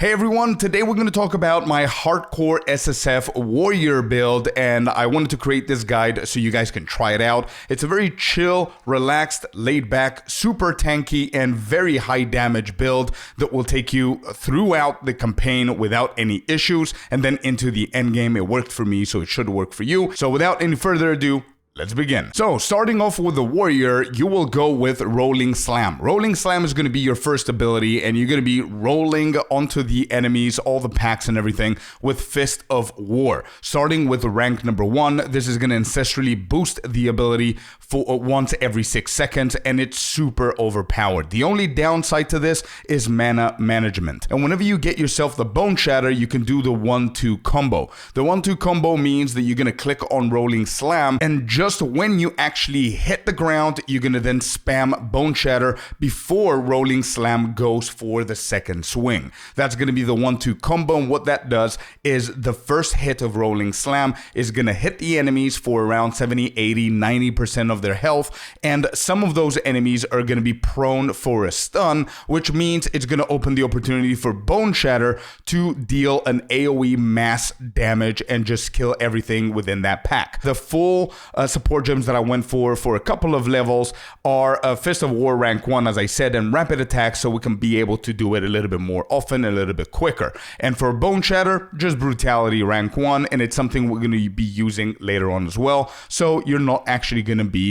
Hey everyone, today we're going to talk about my Hardcore SSF Warrior build, and I wanted to create this guide so you guys can try it out. It's a very chill, relaxed, laid back, super tanky, and very high damage build that will take you throughout the campaign without any issues, and then into the end game. It worked for me, so it should work for you. So without any further ado, let's begin. So starting off with the warrior, you will go with Rolling Slam. Rolling Slam is going to be your first ability, and you're going to be rolling onto the enemies, all the packs and everything, with Fist of War. Starting with rank number 1, this is going to ancestrally boost the ability for once every 6 seconds, and it's super overpowered. The only downside to this is mana management. And whenever you get yourself the Bone Shatter, you can do the 1-2 combo. The 1-2 combo means that you're going to click on Rolling Slam, and just when you actually hit the ground, you're going to then spam Bone Shatter before Rolling Slam goes for the second swing. That's going to be the 1-2 combo, and what that does is the first hit of Rolling Slam is going to hit the enemies for around 70, 80, 90% of their health, and some of those enemies are going to be prone for a stun, which means it's going to open the opportunity for Bone Shatter to deal an AoE mass damage and just kill everything within that pack. The full support gems that I went for a couple of levels are Fist of War rank 1, as I said, and rapid attack, so we can be able to do it a little bit more often, a little bit quicker. And for Bone Shatter, just brutality rank 1, and it's something we're going to be using later on as well, so you're not actually going to be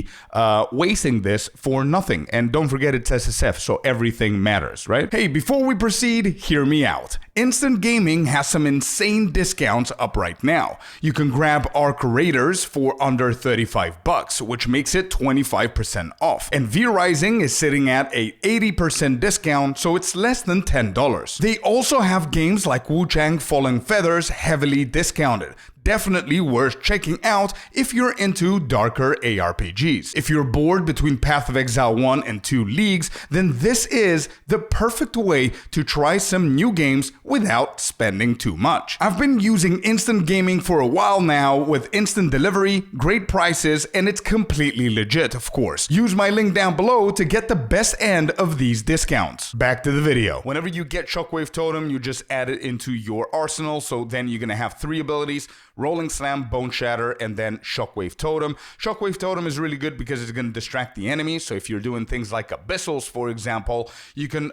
wasting this for nothing. And don't forget, it's SSF, so everything matters, right? Hey, before we proceed, hear me out. Instant Gaming has some insane discounts up right now. You can grab Arc Raiders for under $35, which makes it 25% off. And V-Rising is sitting at a 80% discount, so it's less than $10. They also have games like Wu-Chang Falling Feathers heavily discounted. Definitely worth checking out if you're into darker ARPGs. If you're bored between Path of Exile 1 and 2 leagues, then this is the perfect way to try some new games without spending too much. I've been using Instant Gaming for a while now with instant delivery, great prices, and it's completely legit, of course. Use my link down below to get the best end of these discounts. Back to the video. Whenever you get Shockwave Totem, you just add it into your arsenal, so then you're gonna have 3 abilities: Rolling Slam, Bone Shatter, and then Shockwave Totem. Shockwave Totem is really good because it's going to distract the enemy. So if you're doing things like Abyssals, for example, you can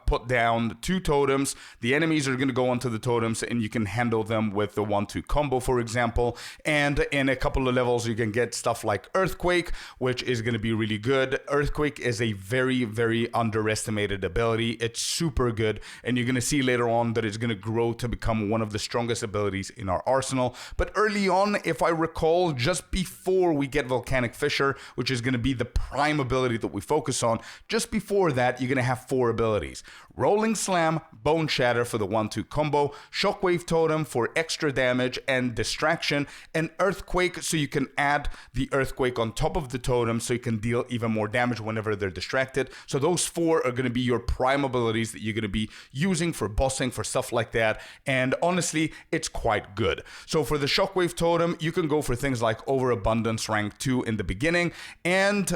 put down 2 totems. The enemies are going to go onto the totems, and you can handle them with the 1-2 combo, for example. And in a couple of levels, you can get stuff like Earthquake, which is going to be really good. Earthquake is a very, very underestimated ability. It's super good, and you're going to see later on that it's going to grow to become one of the strongest abilities in our arsenal. But early on, if I recall, just before we get Volcanic Fissure, which is going to be the prime ability that we focus on, just before that, you're going to have 4 abilities. Rolling Slam, Bone Shatter for the 1-2 combo, Shockwave Totem for extra damage and distraction, and Earthquake, so you can add the Earthquake on top of the totem so you can deal even more damage whenever they're distracted. So those 4 are going to be your prime abilities that you're going to be using for bossing, for stuff like that, and honestly, it's quite good. So for the Shockwave Totem, you can go for things like Overabundance rank 2 in the beginning, and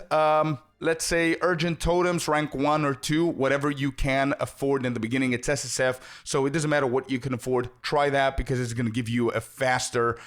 let's say Urgent Totems rank 1 or 2, whatever you can afford in the beginning. It's SSF, so it doesn't matter what you can afford. Try that because it's going to give you a faster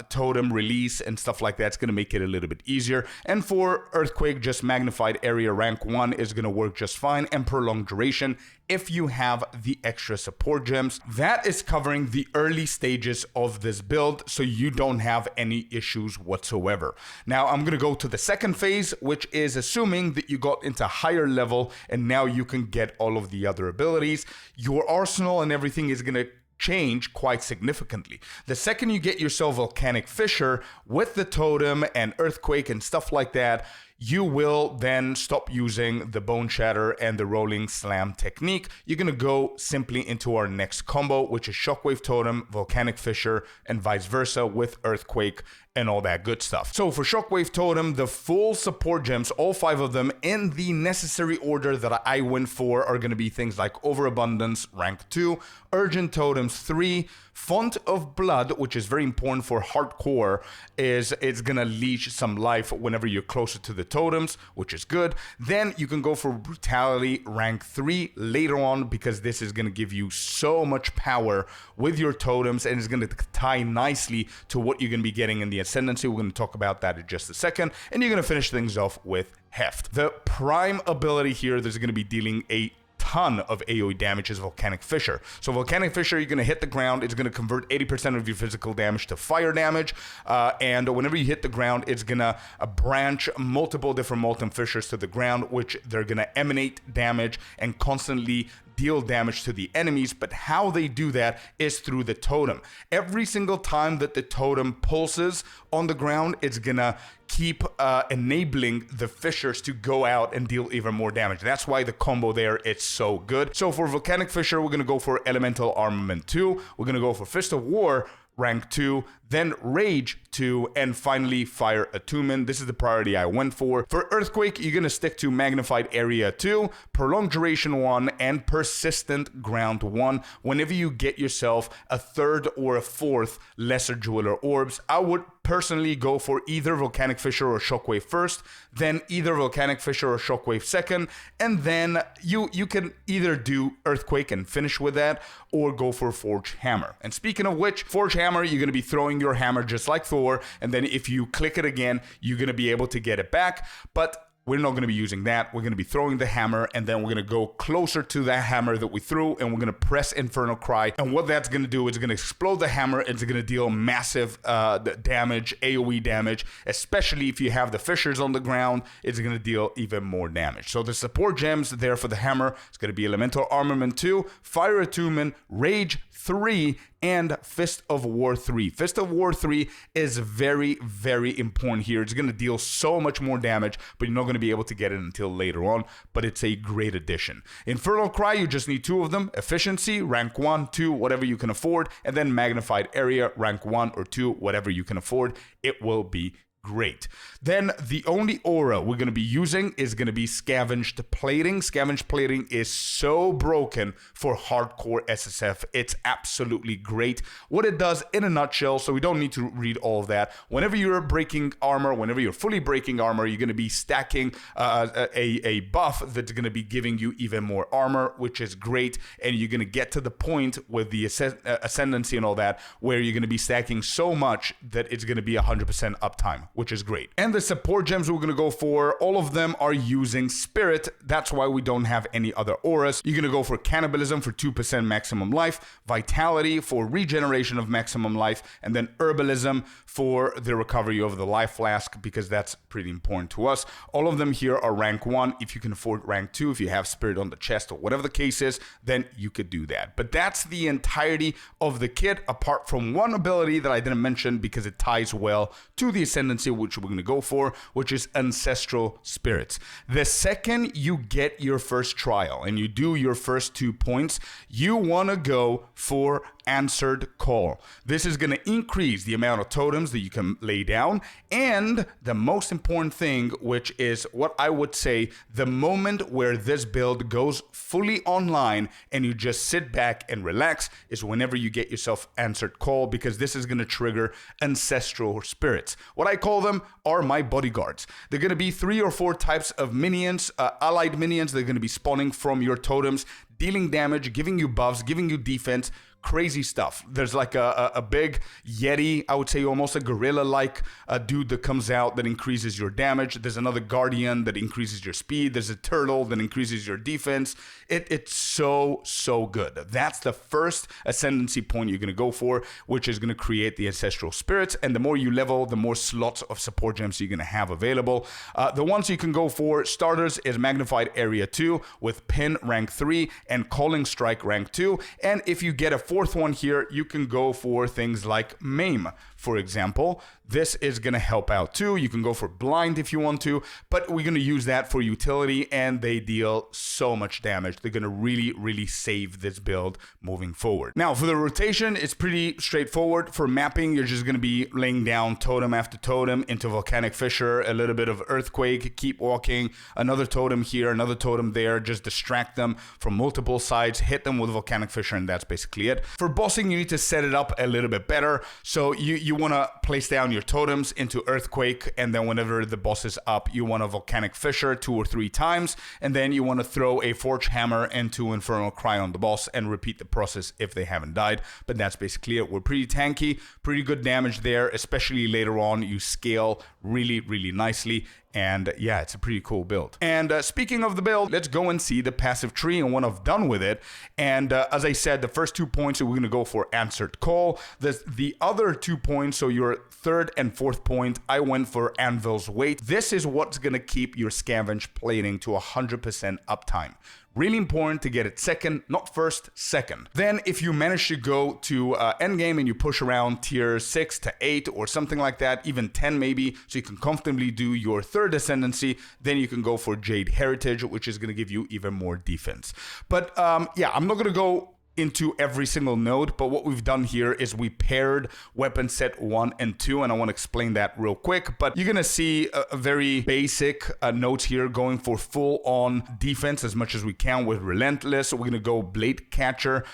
totem release and stuff like that. It's going to make it a little bit easier. And for Earthquake, just Magnified Area rank 1 is going to work just fine, and Prolonged Duration if you have the extra support gems. That is covering the early stages of this build, so you don't have any issues whatsoever. Now I'm going to go to the second phase, which is assuming that you got into higher level and now you can get all of the other abilities. Your arsenal and everything is going to change quite significantly. The second you get yourself Volcanic Fissure with the totem and Earthquake and stuff like that, you will then stop using the Bone Shatter and the Rolling Slam technique. You're going to go simply into our next combo, which is Shockwave Totem, Volcanic Fissure, and vice versa with Earthquake and all that good stuff. So for Shockwave Totem, the full support gems, all 5 of them in the necessary order that I went for, are going to be things like Overabundance rank 2, Urgent Totems 3, Font of Blood, which is very important for Hardcore, is it's going to leech some life whenever you're closer to the totems, which is good. Then you can go for Brutality rank 3 later on, because this is going to give you so much power with your totems, and it's going to tie nicely to what you're going to be getting in the Ascendancy. We're going to talk about that in just a second. And you're going to finish things off with Heft. The prime ability here that's going to be dealing a ton of AoE damage is Volcanic Fissure. So Volcanic Fissure, you're going to hit the ground, it's going to convert 80% of your physical damage to fire damage, and whenever you hit the ground, it's going to branch multiple different molten fissures to the ground, which they're going to emanate damage and constantly deal damage to the enemies. But how they do that is through the totem. Every single time that the totem pulses on the ground, it's gonna keep enabling the fissures to go out and deal even more damage. That's why the combo there, it's so good. So for Volcanic Fissure, we're gonna go for Elemental Armament 2, we're gonna go for Fist of War rank 2, then Rage 2, and finally Fire Attunement. This is the priority I went for. For Earthquake, you're going to stick to Magnified Area 2, Prolonged Duration 1, and Persistent Ground 1. Whenever you get yourself a third or a fourth Lesser Jeweler Orbs, I would personally go for either Volcanic Fissure or Shockwave first, then either Volcanic Fissure or Shockwave second, and then you can either do Earthquake and finish with that, or go for Forge Hammer. And speaking of which, Forge Hammer, you're going to be throwing your hammer just like Thor, and then if you click it again, you're going to be able to get it back. But we're not going to be using that. We're going to be throwing the hammer, and then we're going to go closer to that hammer that we threw, and we're going to press Infernal Cry. And what that's going to do is going to explode the hammer. It's going to deal massive damage, AoE damage, especially if you have the fissures on the ground. It's going to deal even more damage. So the support gems there for the hammer is going to be Elemental Armament 2, Fire Attunement, Rage 3, and Fist of War 3. Fist of War 3 is very, very important here. It's going to deal so much more damage, but you're not going to be able to get it until later on, but it's a great addition. Infernal Cry, you just need 2 of them. Efficiency, rank 1, 2, whatever you can afford, and then Magnified Area, rank 1 or 2, whatever you can afford. It will be great. Then the only aura we're going to be using is going to be Scavenged Plating. Scavenged Plating is so broken for Hardcore SSF. It's absolutely great. What it does in a nutshell, so we don't need to read all of that. Whenever you're breaking armor, whenever you're fully breaking armor, you're going to be stacking a buff that's going to be giving you even more armor, which is great. And you're going to get to the point with the Ascendancy and all that, where you're going to be stacking so much that it's going to be 100% uptime, which is great. And the support gems we're going to go for, all of them are using Spirit. That's why we don't have any other auras. You're going to go for Cannibalism for 2% maximum life, Vitality for regeneration of maximum life, and then Herbalism for the recovery of the life flask, because that's pretty important to us. All of them here are rank 1. If you can afford rank 2, if you have Spirit on the chest or whatever the case is, then you could do that. But that's the entirety of the kit, apart from one ability that I didn't mention because it ties well to the Ascendancy, which we're going to go for, which is Ancestral Spirits. The second you get your first trial and you do your first 2 points, you want to go for Answered Call. This is going to increase the amount of totems that you can lay down, and the most important thing, which is what I would say the moment where this build goes fully online and you just sit back and relax, is whenever you get yourself Answered Call, because this is going to trigger Ancestral Spirits. What I call them are my bodyguards. They're going to be 3 or 4 types of minions, allied minions. They're going to be spawning from your totems, dealing damage, giving you buffs, giving you defense, crazy stuff. There's like a big Yeti, I would say almost a gorilla-like dude that comes out that increases your damage. There's another Guardian that increases your speed. There's a turtle that increases your defense. It's so good. That's the first Ascendancy point you're going to go for, which is going to create the Ancestral Spirits. And the more you level, the more slots of support gems you're going to have available. The ones you can go for, starters, is Magnified Area 2 with Pin rank 3 and Calling Strike rank 2. And if you get a 4th one here, you can go for things like Maim, for example. This is going to help out too. You can go for Blind if you want to, but we're going to use that for utility, and they deal so much damage. They're going to really save this build moving forward. Now, for the rotation, it's pretty straightforward. For mapping, you're just going to be laying down totem after totem into Volcanic Fissure, a little bit of Earthquake, keep walking, another totem here, another totem there, just distract them from multiple sides, hit them with Volcanic Fissure, and that's basically it. For bossing, you need to set it up a little bit better. So you you want to place down your totems into Earthquake, and then whenever the boss is up, you want a Volcanic Fissure 2 or 3 times, and then you want to throw a Forge Hammer into Infernal Cry on the boss and repeat the process if they haven't died. But that's basically it. We're pretty tanky, pretty good damage there, especially later on. You scale really, really nicely. And yeah, it's a pretty cool build. And speaking of the build, let's go and see the passive tree and what I've done with it. And as I said, the first 2 points, we're going to go for Answered Call. The other 2 points, so your third and fourth point, I went for Anvil's Weight. This is what's going to keep your Scavenge plating to 100% uptime. Really important to get it second, not first, second. Then if you manage to go to endgame and you push around tier 6 to 8 or something like that, even 10 maybe, so you can comfortably do your third Ascendancy, then you can go for Jade Heritage, which is going to give you even more defense. But yeah, I'm not going to go into every single node, but what we've done here is we paired weapon set 1 and 2, and I want to explain that real quick. But you're gonna see a very basic notes here, going for full-on defense as much as we can with Relentless. We're gonna go Blade Catcher.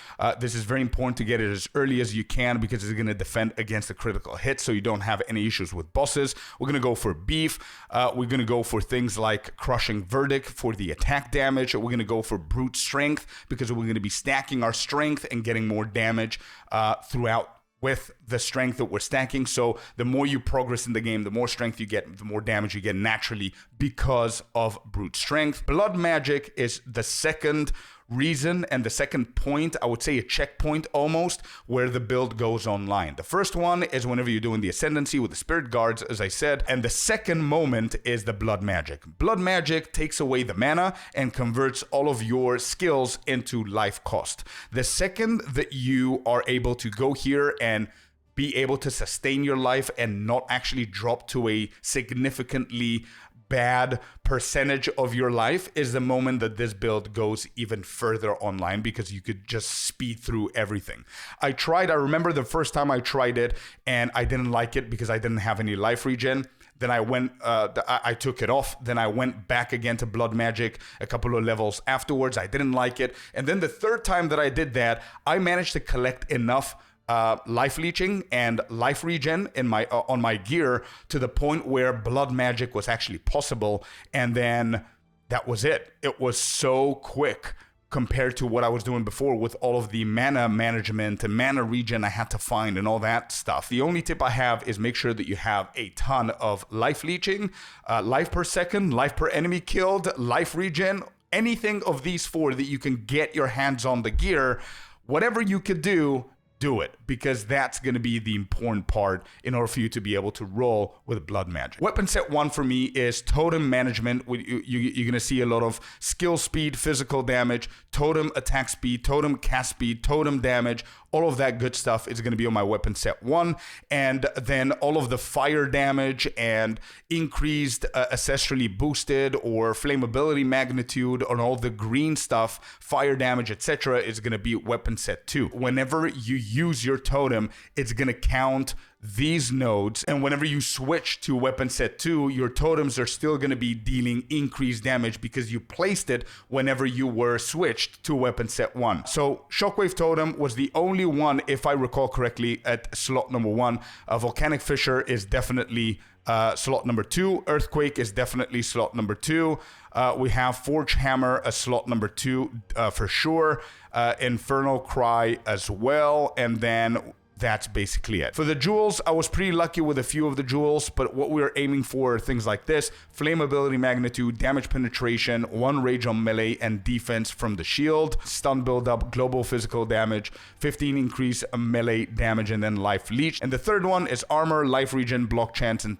This is very important to get it as early as you can because it's gonna defend against a critical hit, so you don't have any issues with bosses. We're gonna go for Beef. We're gonna go for things like Crushing Verdict for the attack damage. We're gonna go for Brute Strength because we're gonna be stacking our strength and getting more damage throughout with the strength that we're stacking. So the more you progress in the game, the more strength you get, the more damage you get naturally because of brute strength. Blood magic is the second reason and the second point, I would say a checkpoint almost, where the build goes online. The first one is whenever you're doing the Ascendancy with the Spirit Guards, as I said, and the second moment is the blood magic. Blood magic takes away the mana and converts all of your skills into life cost. The second that you are able to go here and be able to sustain your life and not actually drop to a significantly bad percentage of your life is the moment that this build goes even further online, because you could just speed through everything. I remember the first time I tried it and I didn't like it because I didn't have any life regen. Then I went, I took it off. Then I went back again to blood magic a couple of levels afterwards. I didn't like it. And then the third time that I did that, I managed to collect enough life leeching and life regen in my on my gear to the point where blood magic was actually possible, and then that was it. It was so quick compared to what I was doing before with all of the mana management and mana regen I had to find and all that stuff. The only tip I have is make sure that you have a ton of life leeching, life per second, life per enemy killed, life regen, anything of these four that you can get your hands on the gear. Whatever you could do it, because that's going to be the important part in order for you to be able to roll with blood magic. Weapon set 1 for me is totem management. You're going to see a lot of skill speed, physical damage, totem attack speed, totem cast speed, totem damage. All of that good stuff is going to be on my weapon set 1. And then all of the fire damage and increased ancestrally boosted or flammability magnitude on all the green stuff, fire damage, etc. is going to be weapon set 2. Whenever you use your totem, it's going to count these nodes, and whenever you switch to weapon set 2, your totems are still going to be dealing increased damage because you placed it whenever you were switched to weapon set 1. So Shockwave Totem was the only one, if I recall correctly, at slot number 1. Volcanic Fissure is definitely slot number 2. Earthquake is definitely slot number 2. We have Forge Hammer as slot number 2 for sure. Infernal Cry as well, and then that's basically it. For the jewels, I was pretty lucky with a few of the jewels, but what we were aiming for are things like this: flammability magnitude, damage penetration, 1 rage on melee, and defense from the shield, stun buildup, global physical damage, 15 increase melee damage, and then life leech. And the third one is armor, life regen, block chance, and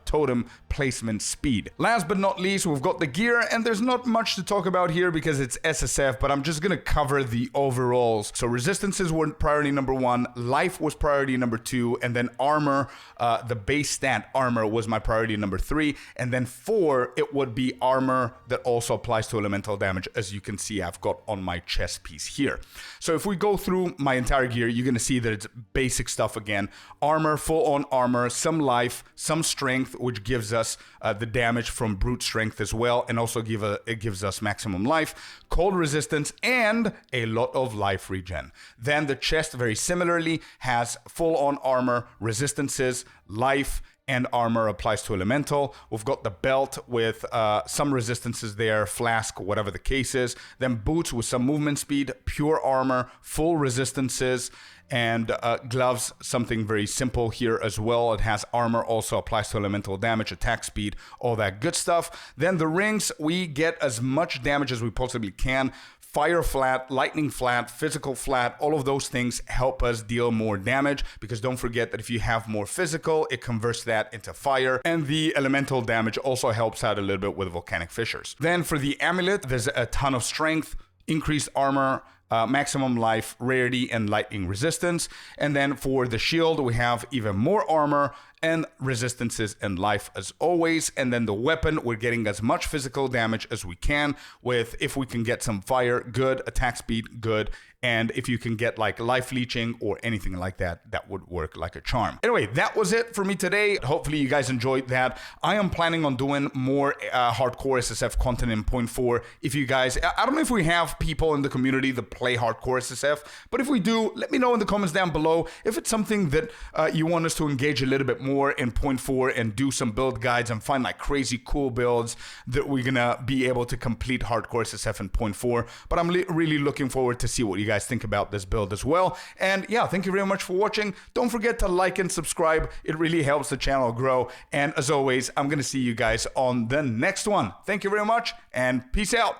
totem placement speed. Last but not least, we've got the gear, and there's not much to talk about here because it's SSF, but I'm just gonna cover the overalls. So resistances were priority number 1, life was priority number 2, and then armor, the base stat armor was my priority number 3, and then 4, it would be armor that also applies to elemental damage, as you can see I've got on my chest piece here. So if we go through my entire gear, you're gonna see that it's basic stuff again. Armor, full on armor, some life, some strength, strength, which gives us the damage from brute strength as well, and also it gives us maximum life, cold resistance, and a lot of life regen. Then the chest, very similarly, has full-on armor, resistances, life, and armor applies to elemental. We've got the belt with some resistances there, flask, whatever the case is. Then boots with some movement speed, pure armor, full resistances, and gloves, something very simple here as well. It has armor, also applies to elemental damage, attack speed, all that good stuff. Then the rings, we get as much damage as we possibly can. Fire flat, lightning flat, physical flat, all of those things help us deal more damage, because don't forget that if you have more physical, it converts that into fire, and the elemental damage also helps out a little bit with volcanic fissures. Then for the amulet, there's a ton of strength, increased armor, maximum life, rarity, and lightning resistance. And then for the shield, we have even more armor and resistances and life as always. And then the weapon, we're getting as much physical damage as we can with, if we can get some fire, good, attack speed, good. And if you can get like life leeching or anything like that, that would work like a charm. Anyway, that was it for me today. Hopefully you guys enjoyed that. I am planning on doing more hardcore SSF content in 0.4. If you guys, I don't know if we have people in the community that play hardcore SSF, but if we do, let me know in the comments down below if it's something that you want us to engage a little bit more in 0.4 and do some build guides and find like crazy cool builds that we're gonna be able to complete hardcore SSF in 0.4. But I'm really looking forward to see what you guys think about this build as well. And yeah, thank you very much for watching. Don't forget to like and subscribe. It really helps the channel grow. And as always, I'm gonna see you guys on the next one. Thank you very much and peace out.